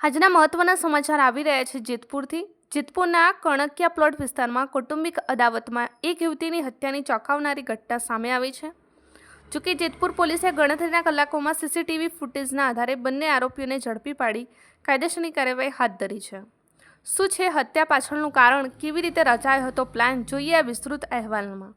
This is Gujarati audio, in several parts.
આજના મહત્વના સમાચાર આવી રહ્યા છે જેતપુરથી। જેતપુરના કણકિયા પ્લોટ વિસ્તારમાં કૌટુંબિક અદાવતમાં એક યુવતીની હત્યાની ચોંકાવનારી ઘટના સામે આવી છે। જોકે જેતપુર પોલીસે ગણતરીના કલાકોમાં સીસીટીવી ફૂટેજના આધારે બંને આરોપીઓને ઝડપી પાડી કાયદેસરની કાર્યવાહી હાથ ધરી છે। શું છે હત્યા પાછળનું કારણ, કેવી રીતે રચાયો હતો પ્લાન, જોઈએ આ વિસ્તૃત અહેવાલમાં।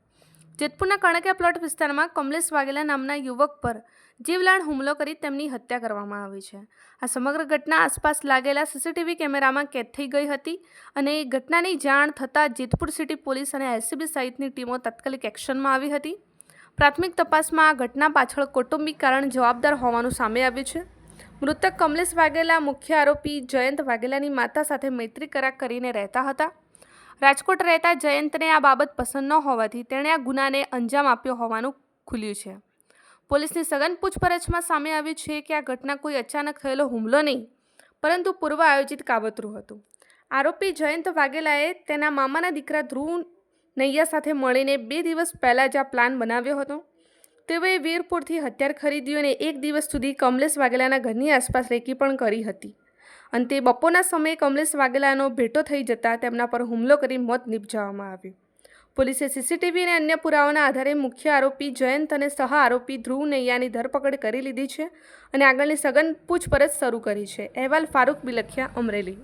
જેતપુરના કણકિયા પ્લોટ વિસ્તારમાં કમલેશ વાઘેલા નામના યુવક પર જીવલેણ હુમલો કરી તેમની હત્યા કરવામાં આવી છે। આ સમગ્ર ઘટના આસપાસ લાગેલા સીસીટીવી કેમેરામાં કેદ થઈ ગઈ હતી અને ઘટનાની જાણ થતાં જેતપુર સિટી પોલીસ અને એલસીબી સહિતની ટીમો તાત્કાલિક એક્શનમાં આવી હતી। પ્રાથમિક તપાસમાં આ ઘટના પાછળ કૌટુંબિક કારણ જવાબદાર હોવાનું સામે આવ્યું છે। મૃતક કમલેશ વાઘેલા મુખ્ય આરોપી જયંત વાઘેલાની માતા સાથે મૈત્રી કરાર કરીને રહેતા હતા। રાજકોટ રહેતા જયંતને આ બાબત પસંદ ન હોવાથી તેણે આ ગુનાને અંજામ આપ્યો હોવાનું ખુલ્યું છે। પોલીસની સઘન પૂછપરછમાં સામે આવ્યું છે કે આ ઘટના કોઈ અચાનક થયેલો હુમલો નહીં, પરંતુ પૂર્વ આયોજિત કાવતરું હતું। આરોપી જયંત વાઘેલાએ તેના મામાના દીકરા ધ્રુવ નૈયા સાથે મળીને 2 દિવસ પહેલાં જ આ પ્લાન બનાવ્યો હતો। તેઓએ વીરપુરથી હથિયાર ખરીદ્યું અને 1 દિવસ સુધી કમલેશ વાઘેલાના ઘરની આસપાસ રેકી પણ કરી હતી। અંતે બપોરના સમયે કમલેશ વાઘેલાનો ભેટો થઈ જતાં તેમના પર હુમલો કરી મોત નિપજાવવામાં આવ્યું। પોલીસે સીસીટીવી અને અન્ય પુરાવાના આધારે મુખ્ય આરોપી જયંત અને સહ આરોપી ધ્રુવ નૈયાની ધરપકડ કરી લીધી છે અને આગળની સઘન પૂછપરછ શરૂ કરી છે। અહેવાલ ફારૂક બિલખિયા, અમરેલી।